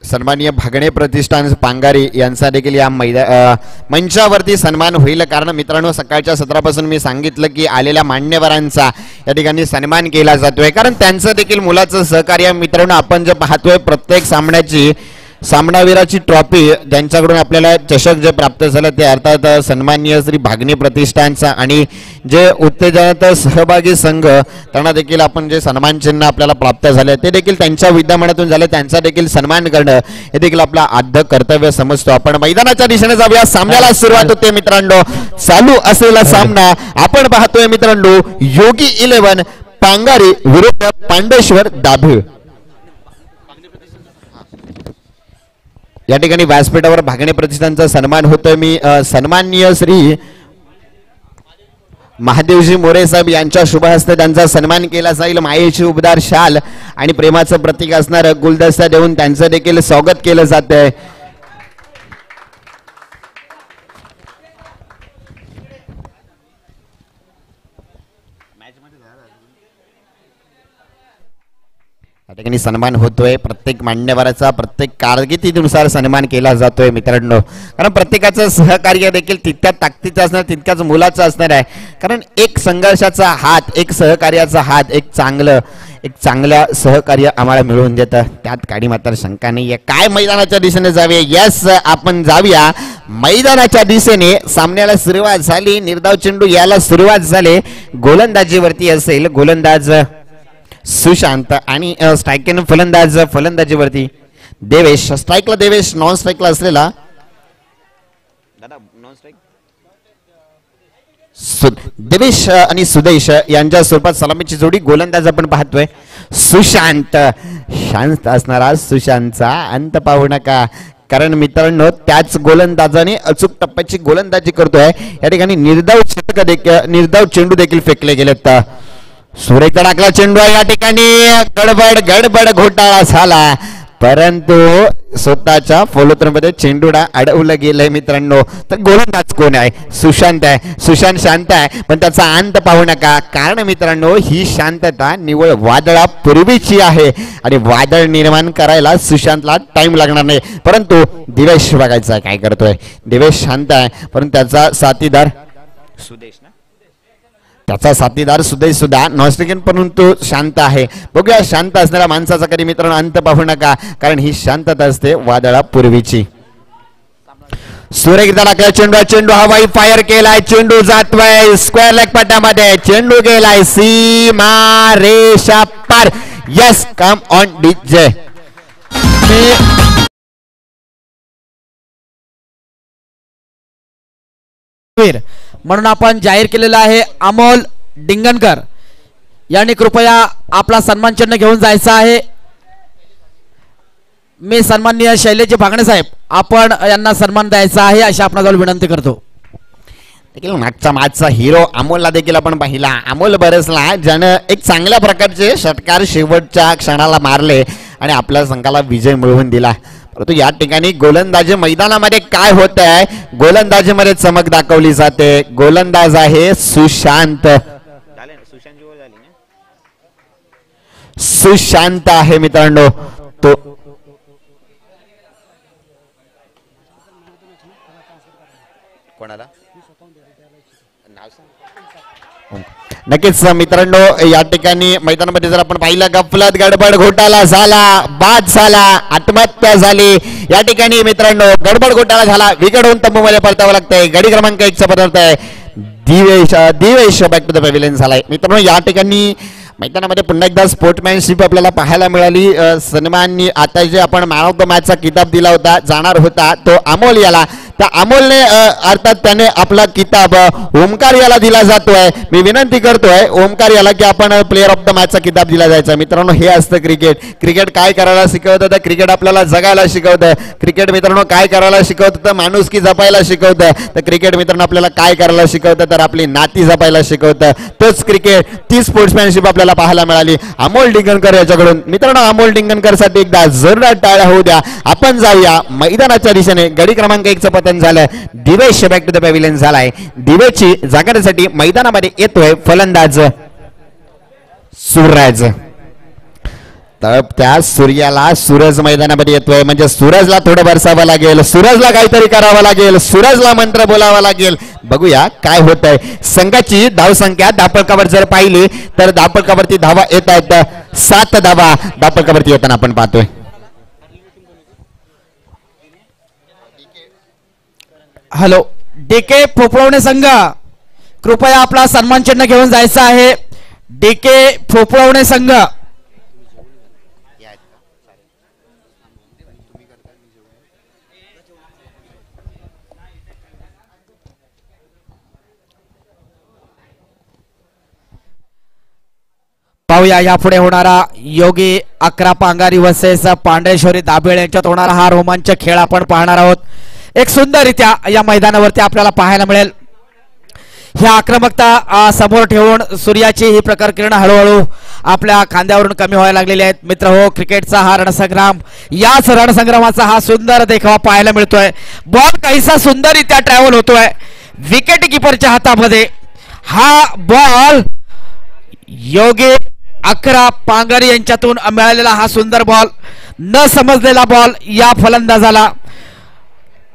सन्माननीय भागणे प्रतिष्ठान पांगारी यांचा देखील या मंचावरती सन्मान होईल। कारण मित्रांनो सकाळच्या सत्रापासून मी सांगितलं की आलेल्या मान्यवरांचा या ठिकाणी सन्मान केला जातोय, कारण त्यांचं देखील मुलाचं सहकार्य मित्रांनो आपण जे पाहतोय प्रत्येक सामनावीराची ट्रॉफी ज्यांच्याकडून आपल्याला चषक जे प्राप्त झालं ते अर्थात सन्माननीय श्री भागणे प्रतिष्ठानचा आणि जे उत्तेजनात सहभागी संघ त्यांना देखील आपण जे सन्मान चिन्ह आपल्याला प्राप्त झाले ते देखील त्यांच्या विद्यमानातून झाले, त्यांचा देखील सन्मान करणं हे देखील आपलं आद्य कर्तव्य समजतो। आपण मैदानाच्या दिशेने जाऊया, सामन्याला सुरुवात होते मित्रांनो। चालू असलेला सामना आपण पाहतोय मित्रांनो, योगी 11 पांगारी विरुद्ध पांडेश्वर दाभीळ। या ठिकाणी व्यासपीठावर भागणे प्रतिष्ठानचा सन्मान होतोय। मी सन्माननीय श्री महादेवजी मोरे साहेब यांच्या शुभ हस्ते त्यांचा सन्मान केला जाईल। मायेची उबदार शाल आणि प्रेमाचं प्रतीक असणार गुलदस्ता देऊन त्यांचं देखील स्वागत केलं जातंय। या ठिकाणी सन्मान होतोय, प्रत्येक मान्यवराचा प्रत्येक कारकिर्दीनुसार सन्मान केला जातोय मित्रांनो, कारण प्रत्येकाचं सहकार्य देखील तितक्याच ताकदीचं असणार, तितक्याच मुलाचं असणार आहे। कारण एक संघर्षाचा हात, एक सहकार्याचा हात, एक चांगलं सहकार्य आम्हाला मिळवून देतं, त्यात काही मात्र शंका नाहीये। काय मैदानाच्या दिशेने जाऊया? यस, आपण जाऊया मैदानाच्या दिशेने। सामन्याला सुरुवात झाली, निर्धाव चेंडू याला सुरुवात झाली, गोलंदाजीवरती असेल गोलंदाज सुशांत आणि स्ट्राइकन फलंदाजीवरती देवेश। स्ट्राइकला देवेश, नॉन स्ट्राइकला असलेला देवेश आणि सुदेश यांच्या स्वरूपात सलामीची जोडी। गोलंदाज आपण पाहतोय सुशांत, शांत असणारा सुशांतचा अंत पाहू नका, कारण मित्रांनो त्याच गोलंदाजाने अचूक टप्प्याची गोलंदाजी करतोय। या ठिकाणी निर्धाव चेंडू देखील फेकले गेलेत। सुरेख टाकला चेंडू, या ठिकाणी गडबड घोटाळा झाला, परंतु स्वतःच्या फॉलोथ्रोमध्ये चेंडूला अडवलं गेलंय मित्रांनो। तर गोलंदाज कोण आहे? सुशांत आहे। सुशांत शांत आहे, पण त्याचा अंत पाहू नका, कारण मित्रांनो ही शांतता निवळ वादळापूर्वीची आहे आणि वादळ निर्माण करायला सुशांतला टाइम लागणार नाही। परंतु दिवेश बघायचा काय करतोय। दिवेश शांत आहे, परंतु त्याचा साथीदार सुदेश सुद्धा नॉस्ट्रिकन परंतु शांत आहे। बघूया शांत असणाऱ्या माणसाचा कधी मित्रांनो अंत पाहू नका, कारण ही शांतता असते वादळापूर्वीची। सुरेख टाकला चेंडू हवाई फायर केलाय, चेंडू जातोय स्क्वेअर लेग पट्ट्यामध्ये, चेंडू गेलाय सीमा रेषा पार। Yes, come on DJ. म्हणून आपण जाहीर केलेला आहे अमोल डिंगणकर यांनी कृपया आपला सन्मान चिन्ह घेऊन जायचा आहे। मी सन्माननीय शैलेजी भागणे साहेब आपण यांना सन्मान द्यायचा आहे अशी आपणाजवळ विनंती करतो। देखील मागचा हिरो अमोलला देखील आपण पाहिला, अमोल बरसला ज्यानं एक चांगल्या प्रकारचे षटकार शेवटच्या क्षणाला मारले आणि आपल्या संघाला विजय मिळवून दिला। परंतु या ठिकाणी गोलंदाजी मैदानामध्ये काय होत आहे? गोलंदाजीमध्ये चमक दाखवली जाते। गोलंदाज आहे सुशांत, सुशांत आहे मित्रांनो। तो कोणाला नक्कीच मित्रांनो या ठिकाणी मैदानामध्ये जर आपण पाहिलं गफलत गडबड घोटाळा झाला, बाद झाला, आत्महत्या झाली। या ठिकाणी मित्रांनो गडबड घोटाळा झाला, विकेट होऊन तंबूमध्ये परतावं लागतंय। गडी क्रमांक 1 चा पदार्थ आहे Divesh back to the pavilion झालाय मित्रांनो। या ठिकाणी मैदानामध्ये पुन्हा एकदा स्पोर्ट्समॅनशिप आपल्याला पाहायला मिळाली। सन्माननीय आता जे आपण मॅन ऑफ द मॅचचा किताब दिला होता जाणार होता तो अमोल याला, त्या अमोलने अर्थात त्याने आपला किताब ओमकार याला दिला जातोय। मी विनंती करतोय ओमकार याला की आपण प्लेअर ऑफ द मॅचचा किताब दिला जायचा। मित्रांनो हे असतं क्रिकेट। क्रिकेट काय करायला शिकवतं? तर क्रिकेट आपल्याला जगायला शिकवतं। क्रिकेट मित्रांनो काय करायला शिकवतं? तर माणुसकी जपायला शिकवतं। तर क्रिकेट मित्रांनो आपल्याला काय करायला शिकवतं? तर आपली नाती जपायला शिकवतं। तोच क्रिकेट, ती स्पोर्ट्समॅनशिप आपल्याला पाहायला मिळाली अमोल डिंगणकर याच्याकडून। मित्रांनो अमोल डिंगणकर साठी एकदा जोरदार टाळ्या होऊ द्या। आपण जाऊया मैदानाच्या दिशेने। गडी क्रमांक 1 चं पतन झालं, Divesh back to the pavilion झालाय। दिवेशची जागण्यासाठी मैदानामध्ये येतोय फलंदाज सूरज। तर त्या सूर्याला सूरज मैदानामध्ये येतोय म्हणजे सूरजला थोडं बरसावं लागेल, सूरजला काहीतरी करावं लागेल, सूरजला मंत्र बोलावा लागेल. बघूया काय होत आहे. संघाची धावसंख्या धापळकावर जर पाहिली तर धापळकावरती धावा येत आहेत 7 धावा धापळकावरती येताना आपण पाहतोय. हॅलो, डीके फोफळवणे संघ कृपया आपला सन्मान चिन्ह घेऊन जायचं आहे. डीके फोफळवणे संघ. पाहूया यापुढे होणारा योगी 11 पांगारी वर्सेस पांढरेश्वरी दाभेळ यांच्यात होणारा हा रोमांचक खेळ आपण पाहणार आहोत. एक सुंदररित्या या मैदानावरती आपल्याला पाहायला मिळेल. ही आक्रमकता समोर ठेवून सूर्याची ही प्रखर किरण हळूहळू आपल्या खांद्यावरून कमी व्हायला लागलेली आहेत. मित्र हो, क्रिकेटचा हा रणसंग्राम, याच रणसंग्रामाचा हा सुंदर देखावा पाहायला मिळतोय. बॉल काहीसा सुंदररित्या ट्रॅव्हल होतोय विकेट किपरच्या हातामध्ये. हा बॉल योगी 11 पांगारी यांच्यातून मिळालेला हा सुंदर बॉल, न समजलेला बॉल या फलंदाजाला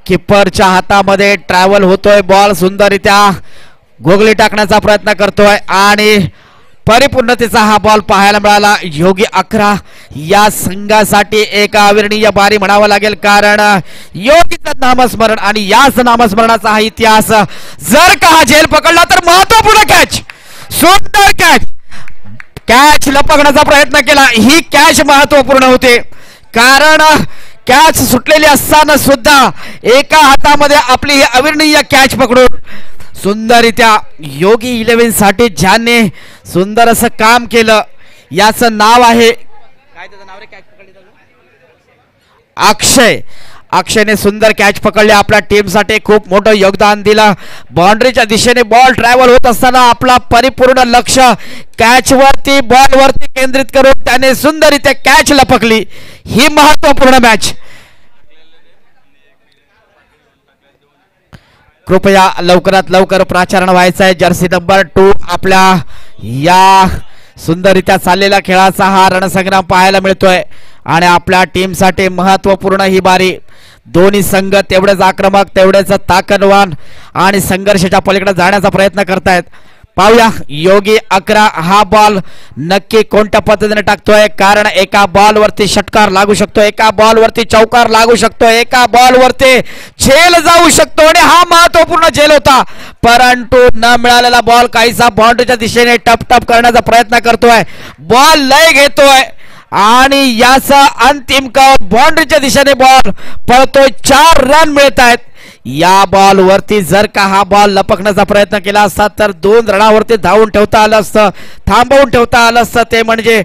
किपरच्या हातामध्ये ट्रॅव्हल होतोय. बॉल सुंदररित्या गोगली टाकण्याचा प्रयत्न करतोय आणि परिपूर्णतेचा हा बॉल पाहायला मिळाला. योगी 11 या संघासाठी एक अविरणीय बारी म्हणावं लागेल, कारण योगीचं नामस्मरण आणि याच नामस्मरणाचा हा इतिहास. जर का हा झेल पकडला तर महत्वपूर्ण कॅच, सुंदर कॅच, कॅच लपकण्याचा प्रयत्न केला. ही कॅच महत्वपूर्ण होते, कारण कॅच सुटलेली असताना सुद्धा एका हातामध्ये आपली ही अविरणीय कॅच पकडून सुंदररित्या योगी 11 साठी ज्याने सुंदर असं काम केलं, याचं नाव आहे काय, त्याचं नाव रे कॅच पकडली अक्षय. अक्षयने सुंदर कॅच पकडले, आपल्या टीमसाठी खूप मोठं योगदान दिलं. बाउंड्रीच्या दिशेने बॉल ट्रॅव्हल होत असताना आपला परिपूर्ण लक्ष कॅचवरती, बॉलवरती केंद्रित करून त्याने सुंदररित्या कॅच लपकली. ही महत्वपूर्ण मॅच. कृपया लवकरात लवकर प्राचारण व्हायचं आहे. जर्सी नंबर 2 आपल्या या सुंदररित्या चाललेल्या खेळाचा हा रणसंग्राम पाहायला मिळतोय आणि आपल्या टीमसाठी महत्वपूर्ण ही बारी. दोन्ही संघ तेवढेच आक्रमक, तेवढेच ताकदवान आणि संघर्षाच्या पलीकडे जाण्याचा प्रयत्न करतायत. पाहूया योगी 11 हा बॉल नक्की कोणत्या पद्धतीने टाकतोय, कारण एका बॉलवरती षटकार लागू शकतो, एका बॉलवरती चौकार लागू शकतो, एका बॉलवरती झेल जाऊ शकतो आणि हा महत्वपूर्ण झेल होता. परंतु न मिळालेला बॉल काहीसा बाउंड्रीच्या दिशेने टप टप करण्याचा प्रयत्न करतोय. बॉल लय घेतोय आणि याचा अंतिम कॉल बाउंड्रीच्या दिशेने बॉल पळतोय. 4 रन मिळत आहेत. या बॉल वरती जर का हा बॉल लपकण्याचा प्रयत्न केला असता तर 2 रनावरती धावून ठेवता आलं असतं, थांबवून ठेवता आलं असतं, ते म्हणजे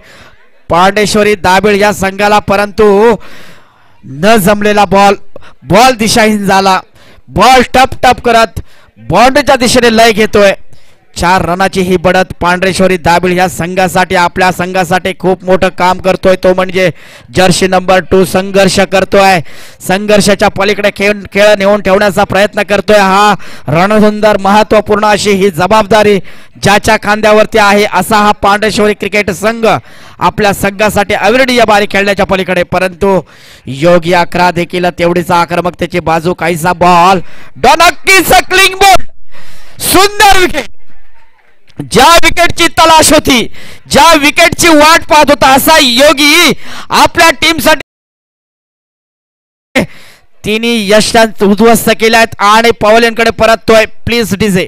पांडेश्वरी दाभेळ या संघाला. परंतु न जमलेला बॉल दिशाहीन झाला. बॉल टप टप करत बाउंड्रीच्या दिशेने लय घेतोय. 4 रनाची ही बढत पांढरेश्वरी दाभेळ या संघासाठी, आपल्या संघासाठी खूप मोठं काम करतोय. तो म्हणजे जर्सी नंबर 2 संघर्ष करतोय, संघर्षाच्या पलीकडे खेळ नेऊन ठेवण्याचा प्रयत्न करतोय. हा रणसुंदर महत्वपूर्ण अशी ही जबाबदारी ज्याच्या खांद्यावरती आहे, असा हा पांढरेश्वरी क्रिकेट संघ आपल्या संघासाठी अविरणीय बारी खेळण्याच्या पलीकडे. परंतु योगी 11 देखील तेवढीच आक्रमकतेची बाजू. काहीसा बॉल नक्कीच क्लिंग बॉल, सुंदर विकेट. ज्या विकेटची तलाश होती, ज्या विकेटची वाट पाहत होता, असा योगी आपल्या टीमसाठी तिन्ही यशांत उद्ध्वस्त केल्यात आणि पवलेंकडे परततोय. Please DJ.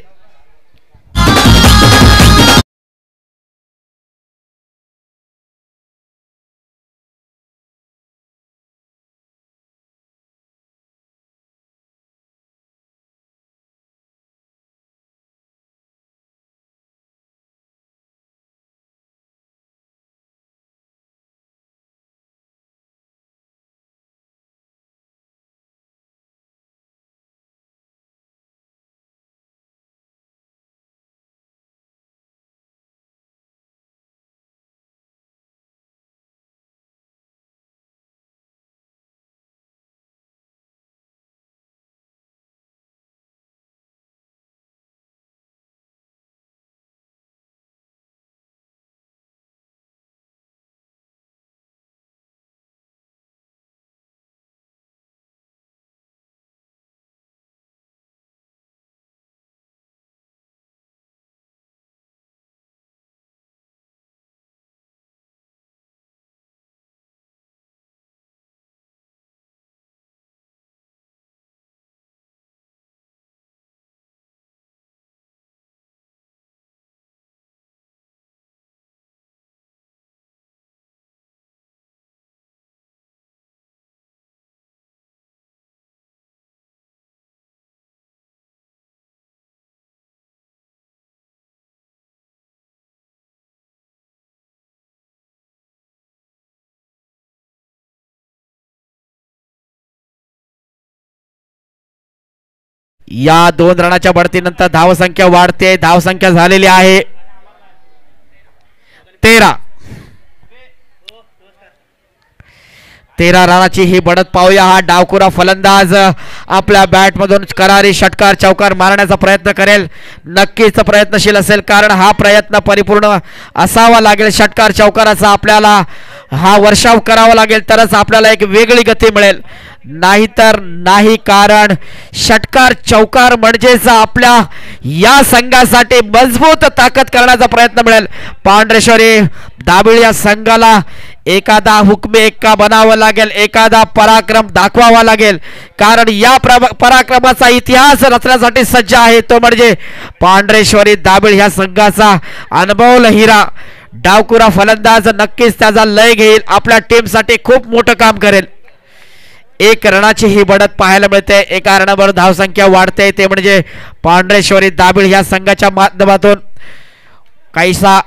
या 2 रनाच्या बढतीनंतर धावसंख्या वाढते. धावसंख्या झालेली आहे 13. 13 रनाची ही बढत पाहूया. हा डावखुरा फलंदाज आपल्या बॅटमधून करारी षटकार चौकार मारण्याचा प्रयत्न करेल. नक्कीच प्रयत्नशील असेल, कारण हा प्रयत्न परिपूर्ण असावा लागेल. षटकार चौकाराचा आपल्याला हा वर्षाव करावा लागेल, तरच आपल्याला एक वेगळी गती मिळेल. नाहीतर नाही, कारण षटकार चौकार म्हणजेच आपल्या या संघासाठी मजबूत ताकद करण्याचा प्रयत्न मिळेल. पांढरेश्वरी दाबिळ या संघाला एखादा हुकमे एक्का बनावं लागेल, एखादा पराक्रम दाखवावा लागेल, कारण या पराक्रमाचा इतिहास रचण्यासाठी सज्ज आहे तो म्हणजे पांढरेश्वरी दाबिळ ह्या संघाचा अनमोल हिरा. डावकुरा फलंदाज नक्कीच त्याचा लय घेईल, आपल्या टीमसाठी खूप मोठं काम करेल. 1 रनाची ही बढत पाहायला मिळते. 1 रनावर धावसंख्या वाढते, ते म्हणजे पांढरेश्वरी दाबिळ ह्या संघाच्या माध्यमातून. काहीसा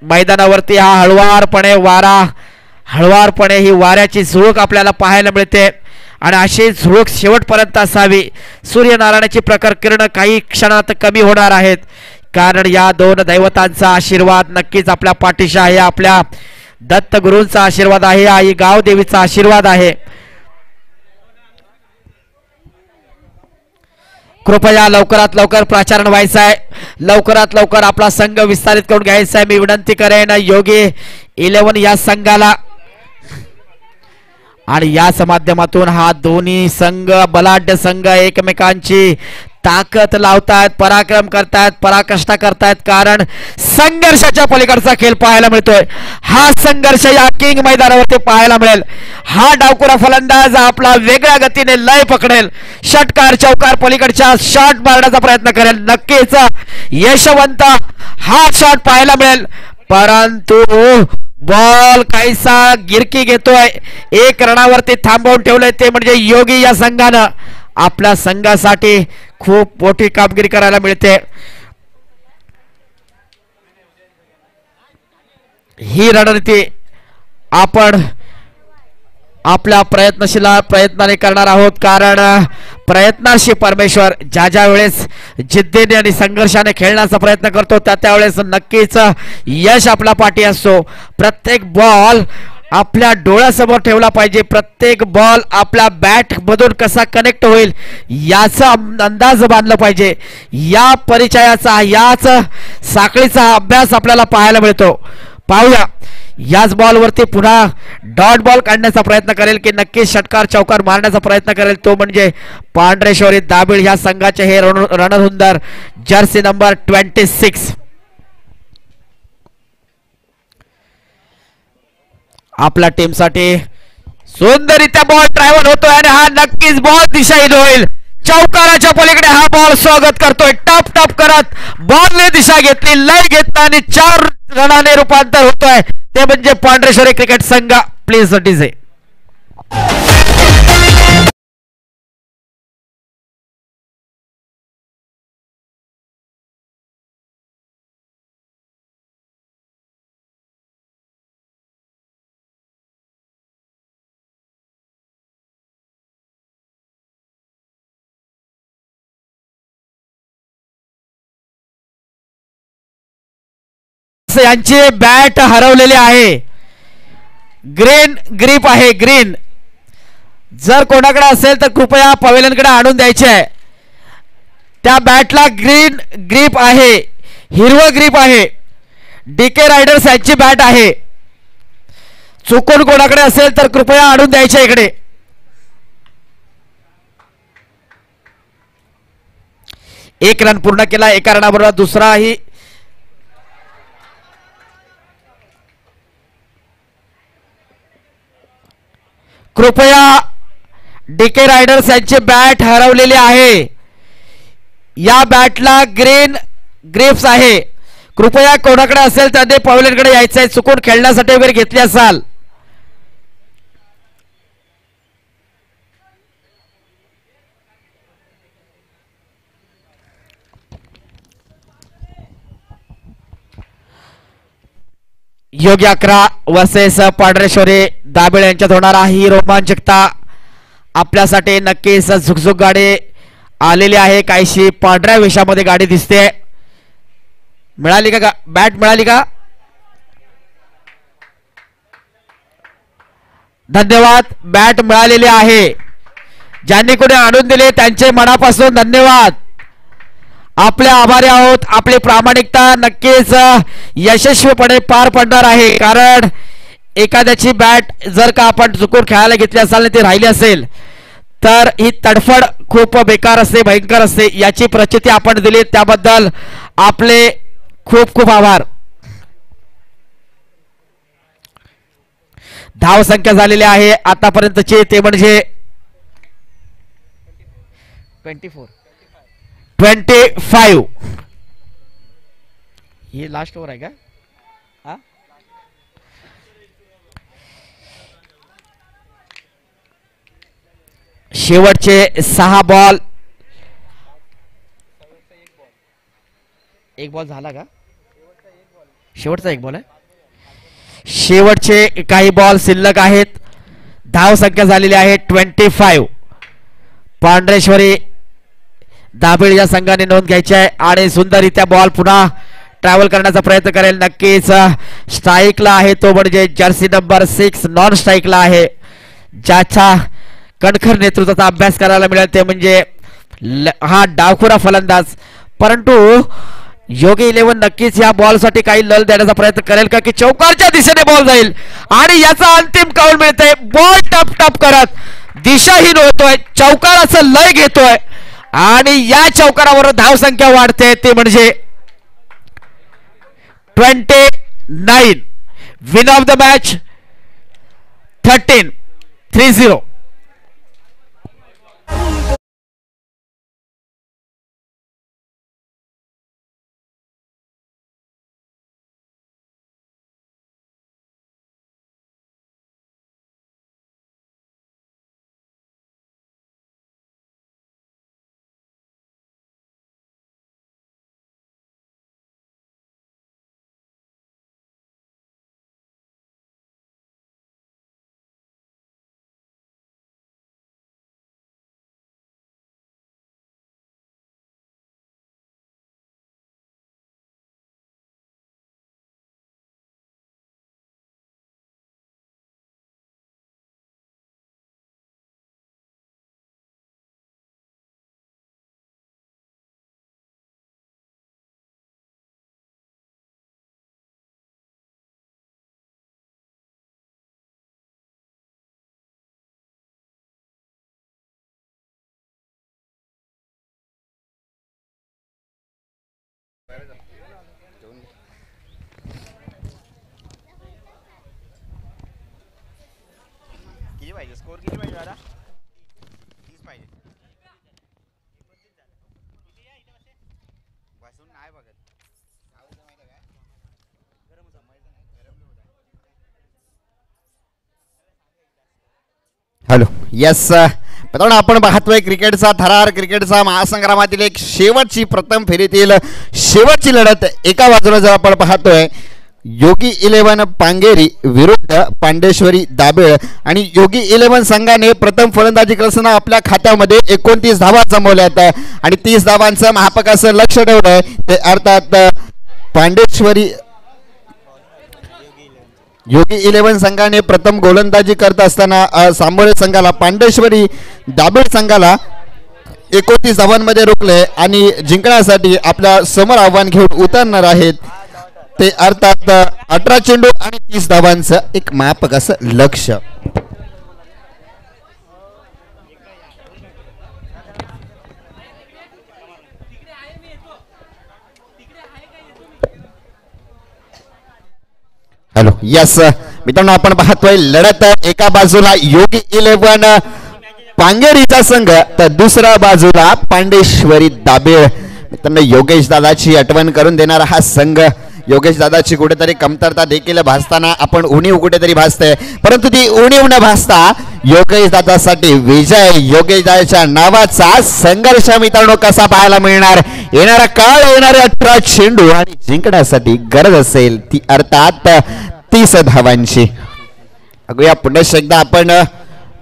मैदानावरती हा हळवारपणे ही वाऱ्याची झुळूक आपल्याला पाहायला मिळते आणि अशी झुळूक शेवटपर्यंत असावी. सूर्यनारायणाची प्रखर किरण काही क्षणात कमी होणार आहेत, कारण या 2 दैवतांचा आशीर्वाद नक्कीच आपल्या पाठीशी आहे. आपल्या दत्तगुरूंचा आशीर्वाद आहे, आई गाव देवीचा आशीर्वाद आहे. कृपया लवकरात लवकर प्रचारण व्हायचं आहे, लवकरात लवकर आपला संघ विस्तारित करून घ्यायचा आहे. मी विनंती करेन योगी 11 या संघाला, आणि याच माध्यमातून हा दोन्ही संघ बलाढ्य संघ एकमेकांची ताकद लावतात, पराक्रम करतात, पराकाष्ठा करतात, कारण संघर्षाच्या पलीकडचा खेळ पाहायला मिळतोय. हा संघर्ष या किंग मैदानावरती पाहायला मिळेल. हा डावकुरा फलंदाज आपला वेगळ्या गतीने लय पकडेल, षटकार चौकार पलीकडच्या शॉट मारण्याचा प्रयत्न करेल. नक्कीच यशवंत हा शॉट पाहायला मिळेल, परंतु बॉल काहीसा गिरकी घेतोय. 1 रनावरती थांबवून ठेवलंय, ते म्हणजे योगी या संघानं. आपल्या संघासाठी खूप मोठी कामगिरी करायला मिळते. ही रणनीती आपण आपल्या प्रयत्नाने करणार आहोत, कारण प्रयत्नाशी परमेश्वर. ज्या वेळेस जिद्दीने आणि संघर्षाने खेळण्याचा प्रयत्न करतो त्यावेळेस नक्कीच यश आपला पाठी असतो. प्रत्येक बॉल आपल्या डोळ्यासमोर ठेवला पाहिजे, प्रत्येक बॉल आपल्या बॅट मधून कसा कनेक्ट होईल याचा अंदाज बांधला पाहिजे. या परिचयाचा, याच साखळीचा अभ्यास आपल्याला पाहायला मिळतो. पाहूया, याच बॉलवरती पुन्हा डॉट बॉल काढण्याचा प्रयत्न करेल की नक्कीच षटकार चौकार मारण्याचा प्रयत्न करेल, तो म्हणजे पांढरेश्वरी दाबिळ ह्या संघाचे हे रणधुंदर जर्सी नंबर 26. आपल्या टीमसाठी सुंदररित्या बॉल ट्रॅव्हल होतोय आणि हा नक्कीच बॉल दिशाहीन होईल. चौकाराच्या पलीकडे हा बॉल स्वागत करतोय, टप टप करत बॉलने दिशा घेतली, लय घेतला आणि 4 रनाने रूपांतर होतोय, ते म्हणजे पांढरेश्वरी क्रिकेट संघ. Please DJ. यांची बॅट हरवलेली आहे. ग्रीन ग्रीप आहे, ग्रीन. जर कोणाकडे असेल तर कृपया पवेलियनकडे आणून द्यायचे आहे. त्या बॅटला ग्रीन ग्रीप आहे, हिरवं ग्रीप आहे. डीके रायडर्स यांची बॅट आहे. चुकून कोणाकडे असेल तर कृपया आणून द्यायचे इकडे. एक रन पूर्ण केला, 1 रनाबरोबर दुसराही. कृपया डीके रायडर्स यांची बॅट हरवलेली आहे. या बॅटला ग्रीन ग्रिप्स आहे. कृपया कोणाकडे असेल त्याने पवेलियनकडे यायचंय, चुकून खेळण्यासाठी वगैरे घेतली असाल. योगी 11 वर्सेस पांढरेश्वरी दाबिळ यांच्यात होणारा ही रोमांचकता आपल्यासाठी नक्कीच झुकझुक गाडी आलेली आहे. काहीशी पांढऱ्या वेशामध्ये गाडी दिसते. मिळाली का बॅट मिळाली का? धन्यवाद, बॅट मिळालेली आहे. ज्यांनी कोणी आणून दिले त्यांचे मनापासून धन्यवाद. आपले आभारी आहोत. आपली प्रामाणिकता नक्कीच यशस्वीपणे पार पडणार आहे. कारण एखाद्याची बॅट जर का आपण चुकून खेळायला घेतली असाल आणि ती राहिली असेल तर ही तडफड खूप बेकार असते, भयंकर असते. याची प्रचिती आपण दिली त्याबद्दल आपले खूप खूप आभार. धाव संख्या झालेली आहे आतापर्यंतची ते म्हणजे 25. ही लास्ट ओव्हर आहे का? शेवटचे 6 बॉल. एक बॉल झाला का? शेवटचा एक बॉल आहे. शेवटचे काही बॉल शिल्लक आहेत. धाव संख्या झालेली आहे 25. पांढरेश्वरी दाभेळ या संघाने नोंद घ्यायची आहे आणि सुंदररित्या बॉल पुन्हा ट्रॅव्हल करण्याचा प्रयत्न करेल. नक्कीच स्ट्राईकला आहे तो म्हणजे जर्सी नंबर 6 नॉन स्ट्राईकला आहे. ज्याचा कणखर नेतृत्वाचा अभ्यास करायला मिळेल ते म्हणजे हा डावखुरा फलंदाज. परंतु योगी 11 नक्कीच या बॉलसाठी काही लल देण्याचा प्रयत्न करेल का की चौकारच्या दिशेने बॉल जाईल आणि याचा अंतिम काउल मिळतंय. बॉल टप टप करत दिशाहीन होतोय, चौकाराचं लय घेतोय आणि या चौकारावर धाव संख्या वाढते ते म्हणजे 29. Win of the match 13-30. Score किती पाहिजे दादा? 30 पाहिजे. बसून नाही बघत. हॅलो, यस मित्रांनो, आपण पाहतोय क्रिकेटचा थरार, क्रिकेटचा महासंग्रामातील एक शेवटची प्रथम फेरीतील शेवटची लढत. एका बाजूला जर आपण पाहतोय योगी 11 पांगेरी विरुद्ध पांडेश्वरी दाभेळ आणि योगी 11 संघाने प्रथम फलंदाजी करताना आपल्या खात्यामध्ये 29 धावा जमवल्यात आणि 30 धावांचं महापकाचं लक्ष ठेवलंय. ते अर्थात पांडेश्वरी योगी 11 संघाने प्रथम गोलंदाजी करत असताना सांबोळे संघाला पांडेश्वरी दाभेळ संघाला 29 धावांमध्ये रोखले आणि जिंकण्यासाठी आपल्या समोर आव्हान घेऊन उतरणार आहेत. ते अर्थात 18 चेंडू आणि 30 धावांचं एक मापक असं लक्ष. हॅलो, यस मित्रांनो, आपण पाहतोय लढत एका बाजूला योगी 11 पांगेरीचा संघ तर दुसऱ्या बाजूला पांडेश्वरी दाभेळ. मित्रांनो, योगेश दादाची आठवण करून देणारा हा संघ, योगेश दादाची कुठेतरी कमतरता देखील भासताना आपण उणीव कुठेतरी भासते, परंतु ती उणीव न भासता योगेश दादासाठी विजय, योगेश दादाच्या नावाचा संघर्ष मित्रांनो कसा पाहायला मिळणार. येणारा काळ, येणारे 18 चेंडू आणि जिंकण्यासाठी गरज असेल ती अर्थात 30 धावांची. अगोया पुन्हा एकदा आपण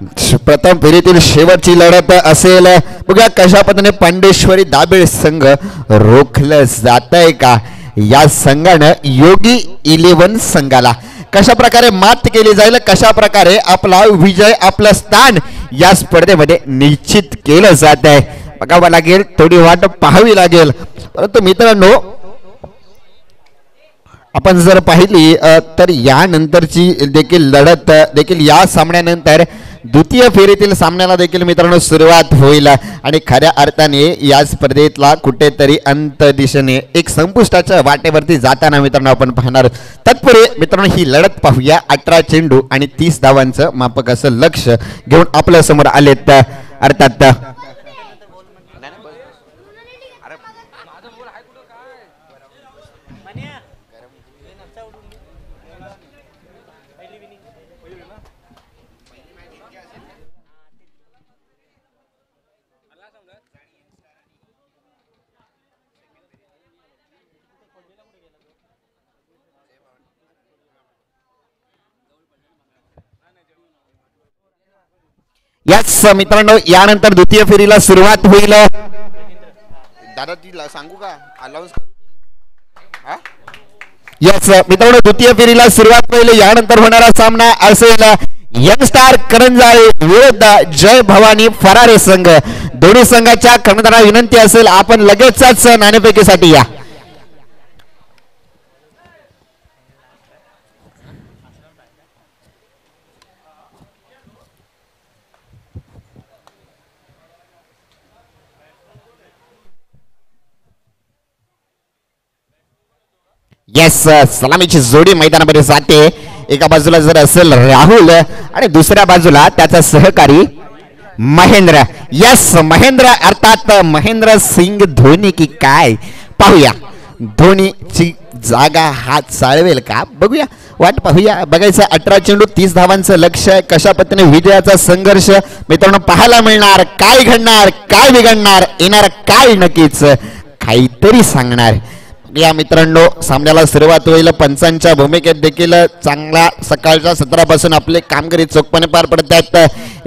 प्रथम फेरीतील शेवटची लढत असेल. बघूया कशा पद्धतीने पांडेश्वरी दाबेळ संघ रोखलं जात आहे का. या संघानं योगी 11 संघाला कशा प्रकारे मात केली जाईल, कशा प्रकारे आपला विजय, आपलं स्थान या स्पर्धेमध्ये निश्चित केलं जात आहे बघावं लागेल. थोडी वाट पाहावी लागेल. परंतु मित्रांनो आपण जर पाहिली तर यानंतरची देखील लढत देखील या सामन्यानंतर द्वितीय फेरीतील सामन्याला देखील मित्रांनो सुरुवात होईल आणि खऱ्या अर्थाने या स्पर्धेतला कुठेतरी अंत दिशेने एक संपुष्टाच्या वाटेवरती जाताना मित्रांनो आपण पाहणार. तत्पूर्वी मित्रांनो ही लढत पाहूया. 18 चेंडू आणि 30 धावांचं मापक असं लक्ष घेऊन आपल्या समोर आलेत. अर्थात याच मित्रांनो यानंतर द्वितीय फेरीला सुरुवात होईल. दादाजीला सांगू का अलाउन्स करू. याच मित्रांनो द्वितीय फेरीला सुरुवात होईल. यानंतर होणारा सामना असेल यंगस्टार करंजाळे विरुद्ध जय भवानी फरारे संघ. दोन्ही संघाच्या कर्णधाराला विनंती असेल आपण लगेचच नाणेफेकीसाठी या. येस सलामीची जोडी मैदानामध्ये जाते. एका बाजूला जर असेल राहुल आणि दुसऱ्या बाजूला त्याचा सहकारी महेंद्र. यस महेंद्र अर्थात महेंद्र सिंग धोनी की काय पाहूया. धोनीची जागा हात चालवेल का बघूया, वाट पाहूया. बघायचं 18 चेंडू 30 धावांचं लक्ष आहे. कशा पद्धतीने विजयाचा संघर्ष मित्रांनो पाहायला मिळणार. काय घडणार, काय बिघडणार, येणार काय नक्कीच काहीतरी सांगणार. या मित्रांनो सामन्याला सुरुवात होईल. पंचांच्या भूमिकेत देखील चांगला सकाळच्या सत्रापासून आपले कामगिरी चोखपणे पार पडत आहेत.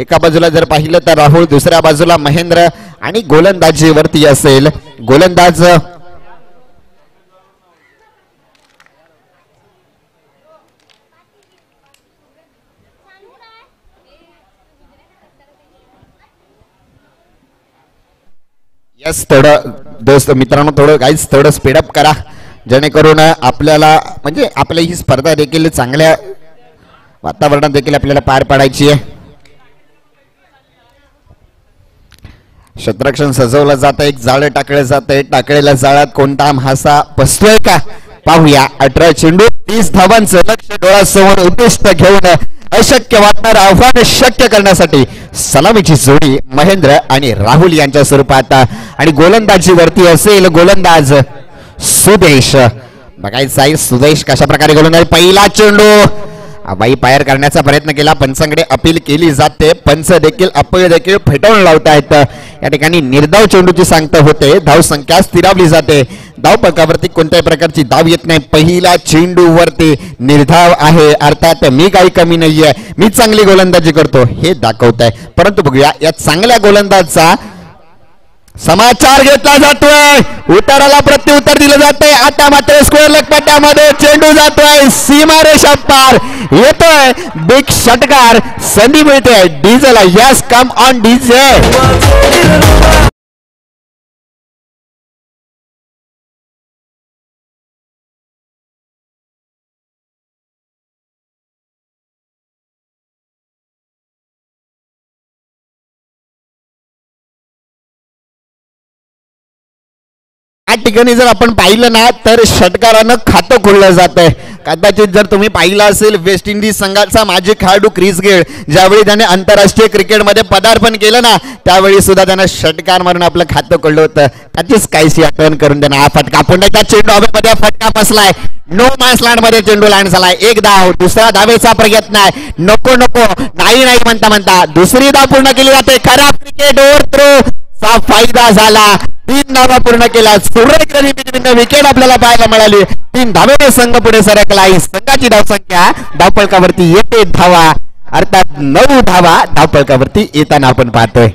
एका बाजूला जर पाहिलं तर राहुल, दुसऱ्या बाजूला महेंद्र आणि गोलंदाजीवरती असेल गोलंदाज यस. थोडं दोस्त मित्रांनो थोडं गाईज थोडं स्पीडअप करा जेणेकरून आपल्याला म्हणजे आपल्या ही स्पर्धा देखील चांगल्या वातावरणात देखील आपल्याला पार पाडायची आहे. क्षेत्ररक्षण सजवलं जातं. एक जाळं टाकलं जातंय. टाकलेल्या जाळ्यात कोणता मासा बसतोय का पाहूया. 18 चेंडू 30 धावांचं लक्ष डोळ्यासमोर उद्दिष्ट घेऊन अशक्य वाटणार आव्हान शक्य करण्यासाठी सलामीची जोडी महेंद्र आणि राहुल यांच्या स्वरूपात आणि गोलंदाजीवरती असेल गोलंदाज सुदेश. बघायचं आहे सुदेश कशा प्रकारे गोलंदाज. पहिला चेंडू बाई पायर करण्याचा प्रयत्न केला. पंचांकडे अपील केली जाते. पंच देखील अपील देखील फेटाळून लावतायत. या ठिकाणी निर्धाव चेंडूची सांगता होते. धाव संख्या स्थिरावली जाते. धाव पकावरती कोणत्याही प्रकारची धाव येत नाही. पहिला चेंडू वरती निर्धाव आहे. अर्थात मी काही कमी नाहीये, मी चांगली गोलंदाजी करतो हे दाखवत आहे. परंतु बघूया या चांगल्या गोलंदाजचा समाचार घेतला जातोय. उत्तराला प्रत्युत्तर दिलं जातंय. आता मात्र स्क्वेअर लेग पट्ट्यामध्ये चेंडू जातोय. सीमारेषा पार येतोय. बिग षटकार संधी मिळते डीजेला. Yes come on DJ. या ठिकाणी जर आपण पाहिलं ना तर षटकारानं खातं खोललं जात आहे. कदाचित जर तुम्ही पाहिलं असेल वेस्ट इंडिज संघाचा माजी खेळाडू क्रिस गेल ज्यावेळी त्याने आंतरराष्ट्रीय क्रिकेटमध्ये पदार्पण केलं ना त्यावेळी सुद्धा त्यानं षटकार मारून आपलं खातं खोललं होतं. त्याचीच काहीशी आठवण करून देणं. हा फटका पुन्हा त्या चेंडू हवेमध्ये फटका बसलाय. नो मॅन्स लँड मध्ये चेंडू लँड झालाय. एक धाव. दुसरा धावेचा प्रयत्न आहे. नको नको नाही नाही म्हणता म्हणता दुसरी धाव पूर्ण केली जाते. खराब क्रिकेट ओव्हर थ्रो चा फायदा झाला. 3 धावा पूर्ण केल्या. सुरेख विकेट आपल्याला पाहायला मिळाली. 3 धावेने संघ पुढे सरकला. ही संघाची धावसंख्या धावफलकावरती येते धावा अर्थात 9 धावा धावपळकावरती येताना आपण पाहतोय.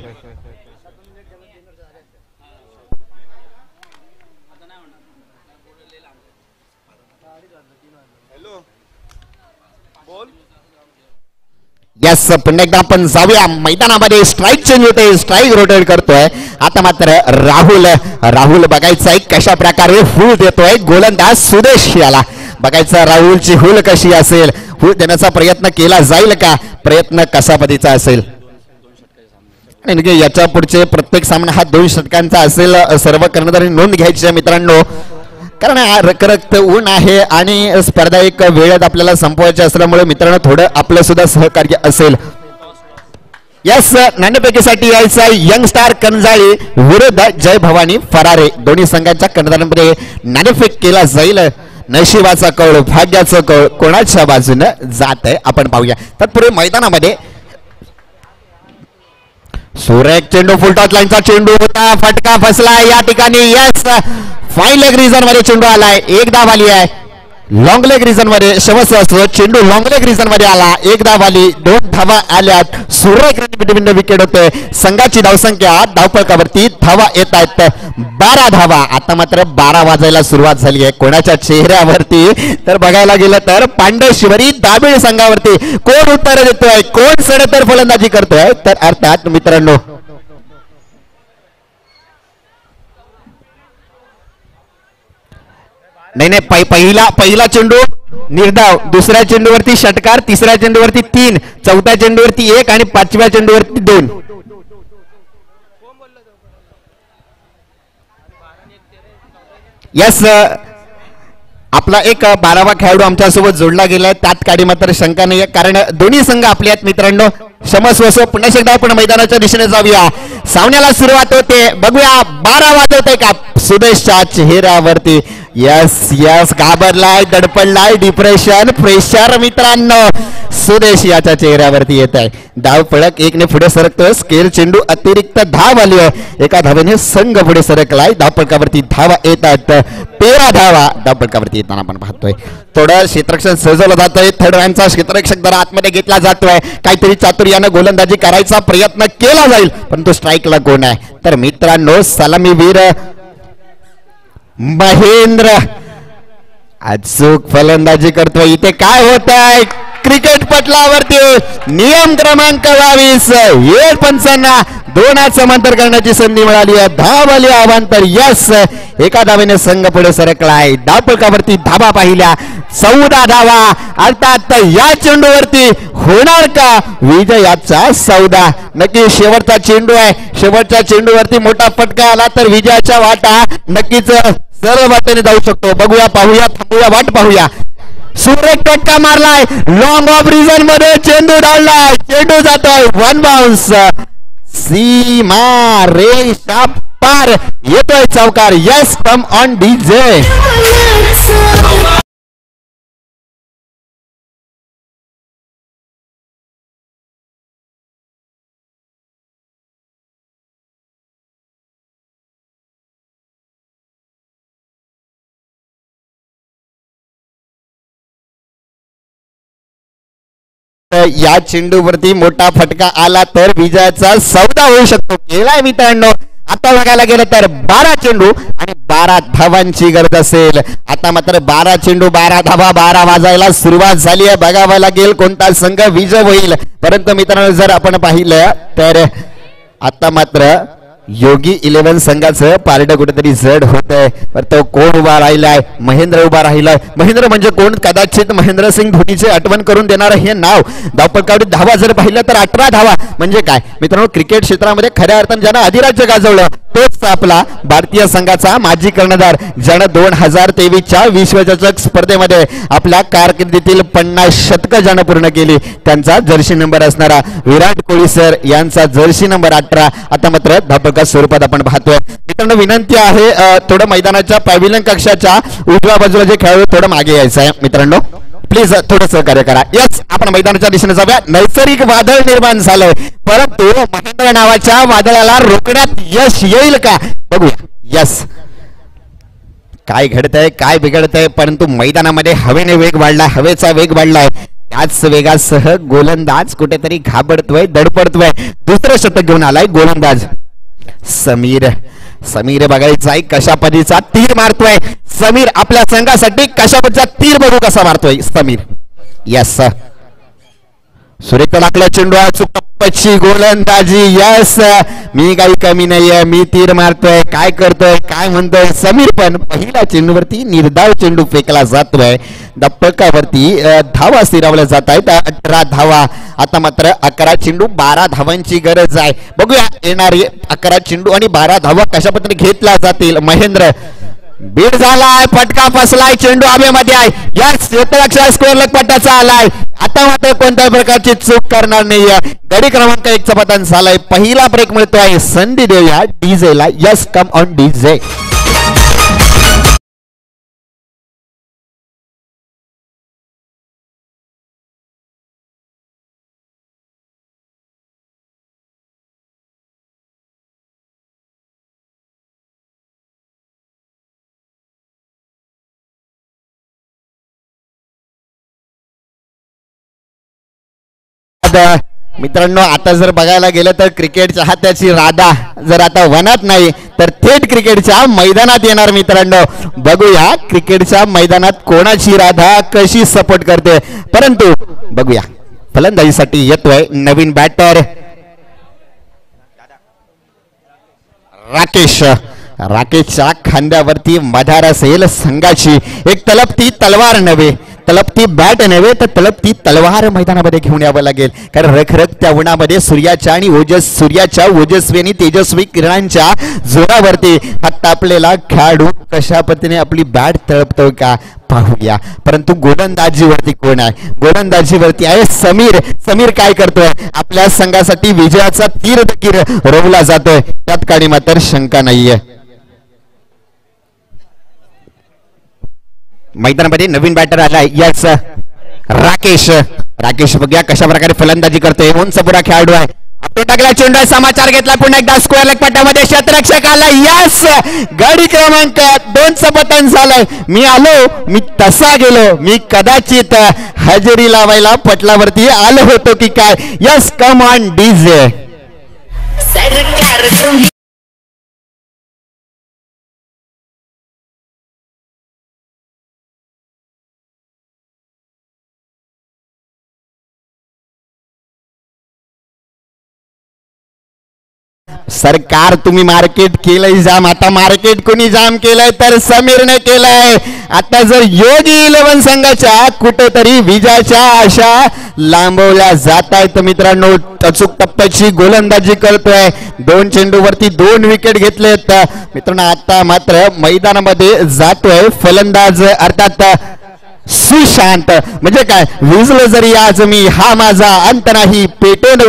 यस पुन्हा एकदा आपण जाऊया मैदानामध्ये. स्ट्राईक चेंज होते, स्ट्राईक रोटेट करतोय. आता मात्र राहुल बघायचा आहे कशा प्रकारे हुल देतोय गोलंदाज सुदेश याला. बघायचा राहुलची हुल कशी असेल, हुल देण्याचा प्रयत्न केला जाईल का, प्रयत्न कसा पद्धतीचा असेल. आणि याच्या पुढचे प्रत्येक सामना हा 2 षटकांचा असेल. सर्व कर्णधारांनी नोंद घ्यायची आहे मित्रांनो, कारण रखरख ऊन आहे आणि स्पर्धा एक वेळेत आपल्याला संपवायची असल्यामुळे मित्रांनो थोडं आपलं सुद्धा सहकार्य असेल. यस नाणेफेकीसाठी यायचं आहे यंग स्टार कंजाळी विरुद्ध जय भवानी फरारे. दोन्ही संघांच्या कर्णधारांमध्ये नाणेफेक केला जाईल. नशिबाचा कौल, भाग्याचा कौल कोणाच्या बाजूने जात आहे आपण पाहूया. तत्पूर्वी मैदानामध्ये सुरेख चेंडू, फुलटॉस लाईनचा चेंडू होता, फटका फसला या ठिकाणी. यस फाईन लेग रिझन मध्ये चेंडू आलाय, 1 धाव आली आहे. लॉंग लेग रिझन मध्ये समस्या असतो, चेंडू लॉंग लेग रिझन मध्ये आला, 1 धाव आली, 2 धावा आल्यात. सुरेख रणबिंदू विकेट होते. संघाची धावसंख्या धावपळकावरती धावा येत आहेत 12 धावा. आता मात्र 12 वाजायला सुरुवात झाली आहे. कोणाच्या चेहऱ्यावरती तर बघायला गेलं तर पांडेश्वरी दाबिळ संघावरती कोण उत्तर देतोय, कोण सडेतर फलंदाजी करतोय, तर अर्थात मित्रांनो नाही पहिला चेंडू निर्धाव, दुसऱ्या चेंडूवरती षटकार, तिसऱ्या चेंडूवरती 3, चौथ्या चेंडूवरती 1 आणि 5व्या चेंडूवरती 2. यस आपला एक 12वा खेळाडू आमच्यासोबत जोडला गेलाय, त्यात काही मात्र शंका नाही, कारण दोन्ही संघ आपले आहेत मित्रांनो. क्षमस्व पुन्हा एकदा आपण मैदानाच्या दिशेने जाऊया. सामन्याला सुरुवात होते, बघूया 12 वाजवते का सुदेशच्या चेहऱ्यावरती. यस घाबरलाय, दडपडलाय, डिप्रेशन, प्रेशर मित्रांनो सुदेश याच्या चेहऱ्यावरती येत आहे. धाव फलक 1 ने पुढे सरकतोय. स्केल चेंडू अतिरिक्त धाव आली आहे, 1 धावेने संघ पुढे सरकलाय. धावफलकावरती धावा येत आहेत 13 धावा धावफलकावरती येताना आपण पाहतोय. थोडं क्षेत्ररक्षण सजवलं जातोय, थर्ड रॅनचा क्षेत्ररक्षक जरा आतमध्ये घेतला जातोय. काहीतरी चातुर्यानं गोलंदाजी करायचा प्रयत्न केला जाईल, परंतु स्ट्राईकला कोण आहे तर मित्रांनो सलामीवीर महेंद्र अचूक फलंदाजी करतोय. इथे काय होत आहे क्रिकेट पटलावरती नियम क्रमांक 22 हे पंचांना 2 समांतर करण्याची संधी मिळाली आहे. धाव आली अवांतर. यस 1 धावेने संघ पुढे सरकलाय. धावफलकावरती धावा पाहिल्या 14 धावा. अर्थात या चेंडूवरती होणार का विजयाचा सौदा. नक्की शेवटचा चेंडू आहे, शेवटच्या चेंडूवरती मोठा फटका आला तर विजयाच्या वाटा नक्कीच सरळ वाटेने जाऊ शकतो. बघूया, पाहूया, थांबूया, वाट पाहूया. सुरेख फटका मारलाय, लॉंग ऑफ रिझन मध्ये चेंडू डाळलाय, चेंडू जातोय 1 बाउन्स. सीमा रेषा पार येतोय चौकार. Yes come on DJ. या चेंडूवरती मोठा फटका आला तर विजयाचा सौदा होऊ शकतो. केलाय मित्रांनो. आता बघायला गेलं तर 12 चेंडू आणि 12 धावांची गरज असेल. आता मात्र 12 चेंडू 12 धावा, 12 वाजायला सुरुवात झाली आहे. बघावं लागेल कोणता संघ विजय होईल. परंतु मित्रांनो जर आपण पाहिलं तर आता मात्र योगी 11 संघाचं पारड कुठेतरी जड होत आहे. तर तो कोण उभा राहिलाय, महेंद्र उभा राहिलाय. महेंद्र म्हणजे कोण, कदाचित महेंद्रसिंग धोनीचे आठवण करून देणार हे नाव. धावपळकावरील धावा जर पाहिलं तर 18 धावा म्हणजे काय मित्रांनो, क्रिकेट क्षेत्रामध्ये खऱ्या अर्थाने ज्यानं अधिराज्य गाजवलं तोच आपला भारतीय संघाचा माजी कर्णधार, ज्यानं 2023च्या विश्वचषक स्पर्धेमध्ये आपल्या कारकिर्दीतील 50 शतकं ज्यानं पूर्ण केली. त्यांचा जर्सी नंबर असणारा विराट कोहली सर यांचा जर्सी नंबर 18 आता मात्र धावपळका स्वरूपात आपण पाहतोय. मित्रांनो विनंती आहे थोडं मैदानाच्या पॅव्हिलियन कक्षाच्या उजव्या बाजूला जे खेळाडू थोडं मागे यायचं आहे मित्रांनो, प्लीज थोडं सहकार्य करा. यस आपण मैदानाच्या दिशेने जाऊया. नैसर्गिक वादळ निर्माण झालंय, परंतु महेंद्र नावाच्या वादळाला रोखण्यात यश येईल का बघूया. यस काय घडतंय, काय बिघडतंय, परंतु मैदानामध्ये हवेने वेग वाढलाय, हवेचा वेग वाढलाय. त्याच वेगासह गोलंदाज कुठेतरी घाबरतोय, दडपडतोय. दुसरं शतक घेऊन आलाय गोलंदाज समीर. समीर बघायचाय कशा पद्धतीचा तीर मारतोय. समीर आपल्या संघासाठी कशा पद्धतीचा तीर बघू कसा मारतोय समीर. यस, सुरेख लागला चेंडू, टप्पची गोलंदाजी. यस, मी काही कमी नाहीये, मी तीर मारतोय, काय करतोय, काय म्हणतोय समीर. पण पहिल्या चेंडूवरती निर्धाव चेंडू फेकला जातोय. दप्पकावरती धावा स्थिरावल्या जात आहेत, 18 धावा. आता मात्र 11 चेंडू 12 धावांची गरज आहे. बघूया येणारे 11 चेंडू आणि 12 धावा कशा पद्धतीने घेतल्या जातील. महेंद्र बीड झालाय, फटका फसलाय, चेंडू हवेमध्ये आहे. या क्षेत्ररक्षक स्क्वेअर लेग पट्ट्याचा आलाय. आता मात्र कोणत्याही प्रकारची चूक करणार नाहीये. गडी क्रमांक 1 चा पतन झालाय. पहिला ब्रेक मिळतोय, संधी देऊया डीजे ला. Yes, come on DJ. मित्रांनो, आता जर बघायला गेलं तर क्रिकेटच्या हाताची राधा जर आता वनात नाही तर थेट क्रिकेटच्या मैदानात येणार. मित्रांनो, बघूया क्रिकेटच्या मैदानात कोणाची राधा कशी सपोर्ट करते. परंतु बघूया फलंदाजीसाठी येतोय नवीन बॅटर राकेश. राकेशच्या खांद्यावरती मधार असेल संघाची. एक तलपती तलवार नव्हे, तलपती बॅट नव्हे तर तलपती तलवार मैदानामध्ये घेऊन यावं लागेल. कारण रखरख त्या उन्हामध्ये सूर्याच्या आणि सूर्याच्या ओजस्वी आणि तेजस्वी किरणांच्या जोरावरती हा तापलेला खेळाडू कशा पद्धतीने आपली बॅट तळपतोय का पाहूया. परंतु गोलंदाजीवरती कोण आहे? गोलंदाजीवरती आहे समीर. समीर काय करतोय? आपल्या संघासाठी विजयाचा तीर देखील रोवला जातोय, त्यात काही मात्र शंका नाहीये. मैदानामध्ये नवीन बॅटर आलाय. यस, राकेश. राकेश बघूया कशा प्रकारे फलंदाजी करतोय. उंच पुरा खेळाडू आहे. आपण टाकला चेंडू, समाचार घेतला पुन्हा एकदा स्क्वेअर लेग पट्ट्यामध्ये क्षेत्ररक्षक आला. यस, गडी क्रमांक 2 चं पतन झालंय. मी आलो, मी तसा गेलो, मी कदाचित हजेरी लावायला पटलावरती आलो होतो की काय. Yes, come on DJ. सरकार तुम्ही मार्केट केलंय जाम. आता मार्केट कोणी जाम केलंय तर समीरने केलंय. आता जर योगी 11 संघाच्या कुठेतरी विजयाच्या आशा लांबवल्या जात आहेत. मित्रांनो, अचूक टप्प्याची गोलंदाजी करतोय. 2 चेंडूवरती 2 विकेट घेतलेत. मित्रांनो, आता मात्र मैदानामध्ये जातोय फलंदाज अर्थात सुशांत. म्हणजे काय, विजलं जरी आज मी हा माझा अंत नाही, पेटून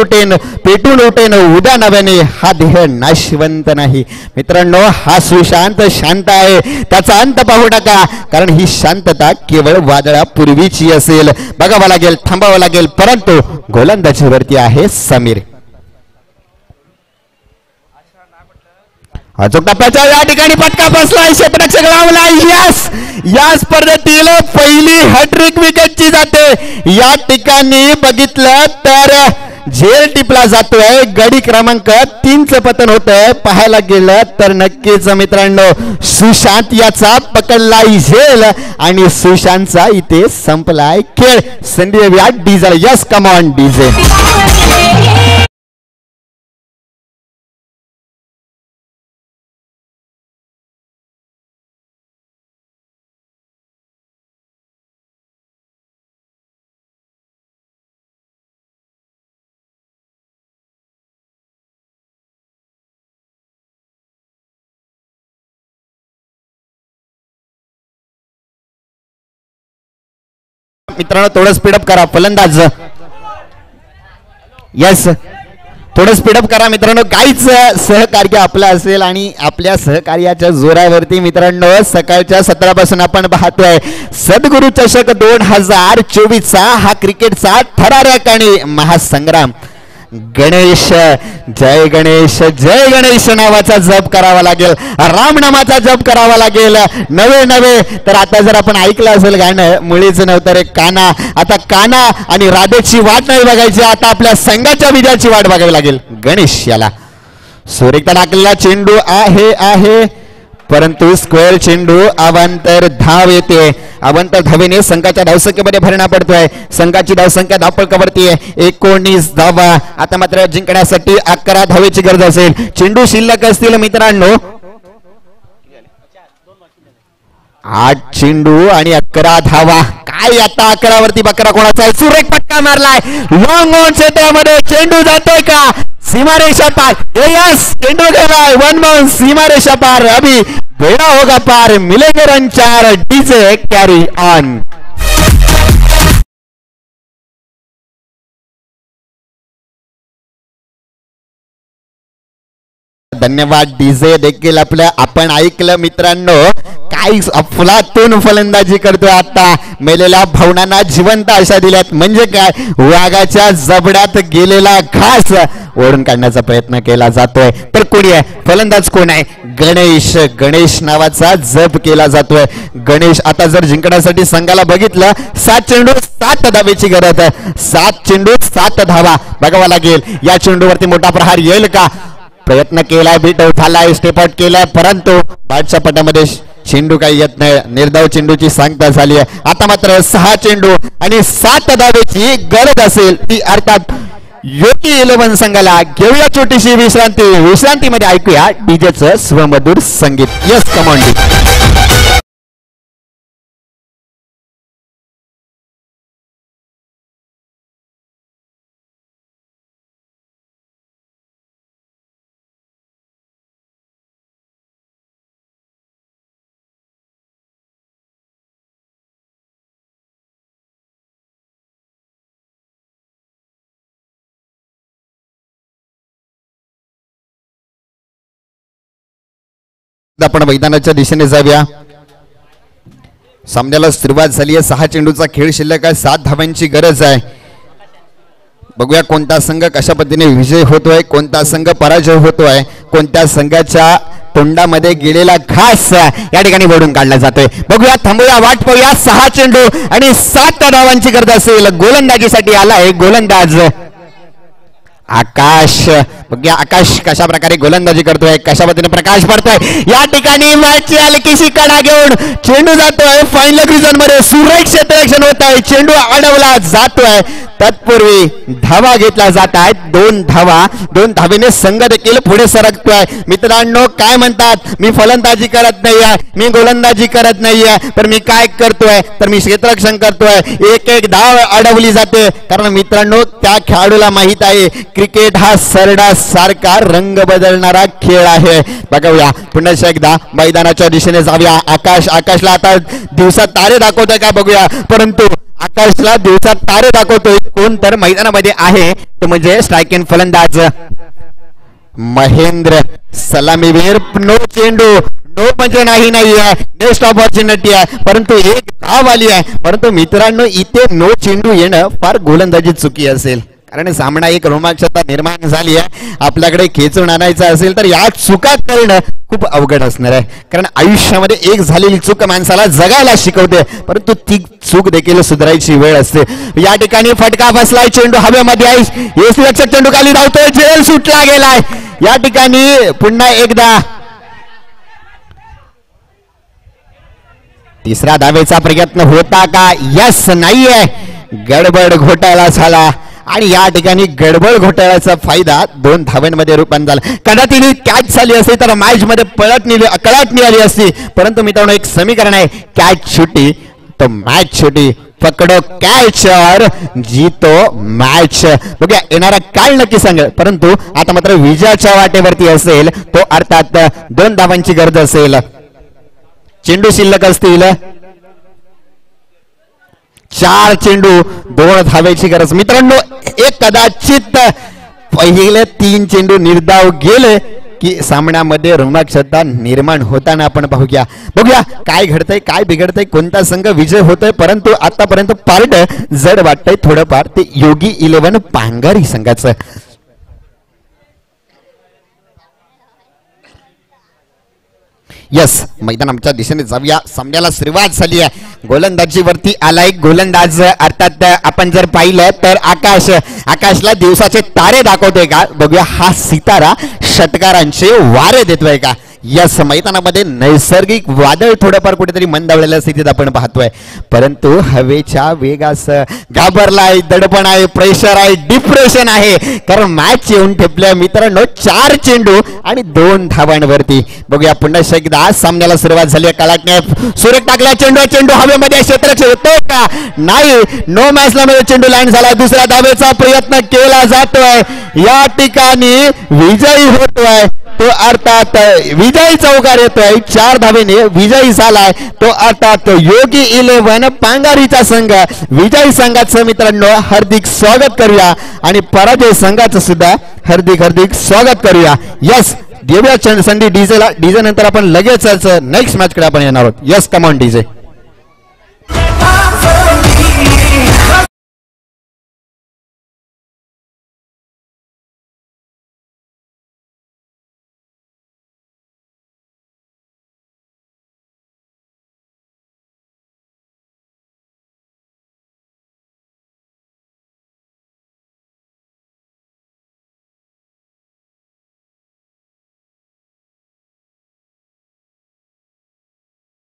उठेन उद्या नव्याने हा देह नाशवंत नाही. मित्रांनो, हा सुशांत शांत आहे, त्याचा अंत पाहू नका. कारण ही शांतता केवळ वादळापूर्वीची असेल. बघावं लागेल, थांबावं लागेल. परंतु गोलंदाजीवरती आहे समीर. अचूक टप्प्याच्या या ठिकाणी फटका बसलाय, क्षेत्ररक्षक लावलाय. यस, या स्पर्धेतील पहिली हॅट्रिक विकेटची जाते. या ठिकाणी बघितलं तर झेल टिपला जातोय. गडी क्रमांक 3 चं पतन होतंय. पाहायला गेलं तर नक्कीच मित्रांनो, सुशांत याचा पकडलाय झेल आणि सुशांतचा इथे संपलाय खेळ. संधी देऊया DJ. Yes, come on DJ. मित्रांनो, थोडं स्पीडअप करा फलंदाज. यस, थोडं स्पीडअप करा मित्रांनो. काहीच सहकार्य आपलं असेल आणि आपल्या सहकार्याच्या जोरावरती मित्रांनो सकाळच्या सत्रापासून आपण पाहतोय सद्गुरु चषक 2024 चा हा क्रिकेटचा थरारक आणि महासंग्राम. गणेश जय गणेश नावाचा जप करावा लागेल, राम नामाचा जप करावा लागेल. नवे तर आता जर आपण ऐकलं असेल गाणं मुळीच नव्हतं रे काना, आता काना आणि राधेची वाट नाही बघायची, आता आपल्या संघाच्या विजयाची वाट बघावी लागेल. गणेश याला सुरेखता टाकलेला चेंडू आहे परंतु स्क्वेअर चेंडू अवांतर धाव येते. अवांतर धावेने संघाच्या धावसंख्येमध्ये भरणा पडतोय. संघाची धावसंख्या धावपळकावरती आहे 19 धावा. आता मात्र जिंकण्यासाठी 11 धावेची गरज असेल. चेंडू शिल्लक असतील मित्रांनो 8 चेंडू आणि 11 धावा. काय आता 11 वरती 11 कोणाचा आहे? सुरेख पट्टा मारलाय लॉंग ऑन क्षेत्रामध्ये. चेंडू जातोय का सीमारेषा पार? यस चेंडू गेलाय 1 बाउंस सीमारेषा पार. अभी बेड़ा होगा पार, मिलेंगे रन 4. डीजे कैरी ऑन. धन्यवाद डीजे देखील आपल्या आपण ऐकलं मित्रांनो काय अफलातून फलंदाजी करतोय. आता मेलेल्या भावनांना जिवंत आशा दिल्यात. म्हणजे काय वाघाच्या जबड्यात गेलेला घास ओढून काढण्याचा प्रयत्न केला जातोय. तर कोणी आहे फलंदाज? कोण आहे? गणेश नावाचा जप केला जातोय. गणेश आता जर जिंकण्यासाठी संघाला बघितलं 7 चेंडू 7 धावेची गरज आहे. 7 चेंडू 7 धावा बघावा लागेल. या चेंडूवरती मोठा प्रहार येईल का? प्रयत्न केलाय, बीट आउट झालाय, स्टेप आउट केलाय परंतु बादशा पटामध्ये चेंडू काही येत नाही. निर्धाव चेंडूची सांगता झाली आहे. आता मात्र 6 चेंडू आणि 7 धावेची गरज असेल ती अर्थात योगी 11 संघाला. घेऊया छोटीशी विश्रांतीमध्ये ऐकूया डीजेचं स्वमधुर संगीत. यस कमांडी. आपण मैदानाच्या दिशेने जाऊया. सामन्याला सुरुवात झाली आहे. 6 चेंडूचा खेळ शिल्लक आहे. 7 धावांची गरज आहे. बघूया कोणता संघ कशा पद्धतीने विजय होतोय, कोणता संघ पराजय होतोय, कोणत्या संघाच्या तोंडामध्ये गेलेला घास या ठिकाणी ओढून काढला जातोय. बघूया, थांबूया, वाट पाहूया. 6 चेंडू आणि 7 धावांची गरज असेल. गोलंदाजीसाठी आलाय गोलंदाज आकाश. बघूया आकाश कशा प्रकारे गोलंदाजी करतोय, कशा पद्धतीने प्रकाश पडतोय. या ठिकाणी मॅचची हलकीशी कडा घेऊन चेंडू जातोय फायनल रिजन मध्ये. सुरेख क्षेत्ररक्षण होत आहे. चेंडू अडवला जातोय. तत्पूर्वी धावा घेतला जात आहेत. 2 धावा. 2 धावेने संघ देखील पुढे सरकतोय. मित्रांनो काय म्हणतात, मी फलंदाजी करत नाहीये, मी गोलंदाजी करत नाहीये, तर मी काय करतोय, तर मी क्षेत्ररक्षण करतोय. एक धाव अडवली जाते. कारण मित्रांनो त्या खेळाडूला माहित आहे क्रिकेट हा सरडा सारखा रंग बदलणारा खेळ आहे. बघूया पुन्हा एकदा मैदानाच्या दिशेने जाऊया. आकाशला आता दिवसात तारे दाखवतोय का बघूया. परंतु आकाशला दिवसात तारे दाखवतोय कोण, तर मैदानामध्ये आहे तो म्हणजे स्ट्राईक इन फलंदाज महेंद्र. सलामीवीर. नो चेंडू, नो म्हणजे नाहीये. नेक्स्ट ऑपॉर्च्युनिटी आहे परंतु एक धाव आली आहे. परंतु मित्रांनो इथे नो चेंडू येणं फार गोलंदाजी चुकी असेल. कारण सामना एक रोमांचकता निर्माण झाली आहे. आपल्याकडे खेचून आणायचं असेल तर या चुका करणं खूप अवघड असणार आहे. कारण आयुष्यामध्ये एक झालेली चूक माणसाला जगायला शिकवते परंतु ती चूक देखील सुधारायची वेळ असते. या ठिकाणी फटका बसलाय. चेंडू हवेमध्ये आहे. यष्टीरक्षक चेंडू खाली धावतोय. झेल सुटला गेलाय. या ठिकाणी पुन्हा एकदा तिसऱ्या धावेचा प्रयत्न होता का? यस नाहीये. गडबड घोटाळा झाला आणि या ठिकाणी गडबड घोटाळ्याचा फायदा 2 धावांमध्ये रूपांतर झाला. कदाचित कॅच झाली असती तर मॅच मध्ये कळत मिळाली असती. परंतु मित्रांनो एक समीकरण आहे, कॅच छोटी तो मॅच छोटी. पकडो कॅच और जीतो मॅच. बघूया येणारा काळ नक्की सांगेल. परंतु आता मात्र विजयाच्या वाटेवरती असेल तो अर्थात 2 धावांची गरज असेल. चेंडू शिल्लक असतील 4 चेंडू 2 धावेची गरज. मित्रांनो एक कदाचित पहिले 3 चेंडू निर्धाव गेले की सामन्यामध्ये रोमांचकता निर्माण होताना आपण बघूया काय घडतंय, काय बिघडतंय, कोणता संघ विजय होतोय. परंतु आतापर्यंत पार्ट जड वाटतंय थोडंफार ते योगी 11 पांगारी संघाचं. यस मैदानाच्या दिशेने जाऊया. सामन्याला सुरुवात झाली आहे. गोलंदाजीवरती आलाय गोलंदाज. अर्थात आपण जर पाहिलं तर आकाशला दिवसाचे तारे दाखवतोय का बघूया. हा सितारा षटकारांचे वारे देतोय का. यस मैदानामध्ये नैसर्गिक वादळ थोडंफार कुठेतरी मंदावलेल्या स्थितीत आपण पाहतोय, परंतु हवेच्या वेगास घाबरलाय. दडपण आहे, प्रेशर आहे, डिप्रेशन आहे, कारण मॅच येऊन ठेपल्या मित्रांनो 4 चेंडू आणि 2 धावांवरती. बघूया पुन्हा एकदा. सामन्याला सुरुवात झाली. कलाटने सुरेख टाकला. चेंडू हवेमध्ये क्षेत्राचे येतो का नाही. नो मॅचला मध्ये चेंडू लँड झाला. दुसऱ्या धावेचा प्रयत्न केला जातोय. या ठिकाणी विजयी होतोय तो अर्थात विजयी चौकार येतोय. 4 धावेने विजयी झालाय तो अर्थात योगी 11 पांगारीचा संघ. विजयी संघाचं मित्रांनो हार्दिक स्वागत करूया आणि पराजय संघाचं सुद्धा हार्दिक स्वागत करूया. यस देऊया संधी डीजे नंतर आपण लगेच नेक्स्ट मॅच कडे आपण येणार आहोत. Yes come on DJ.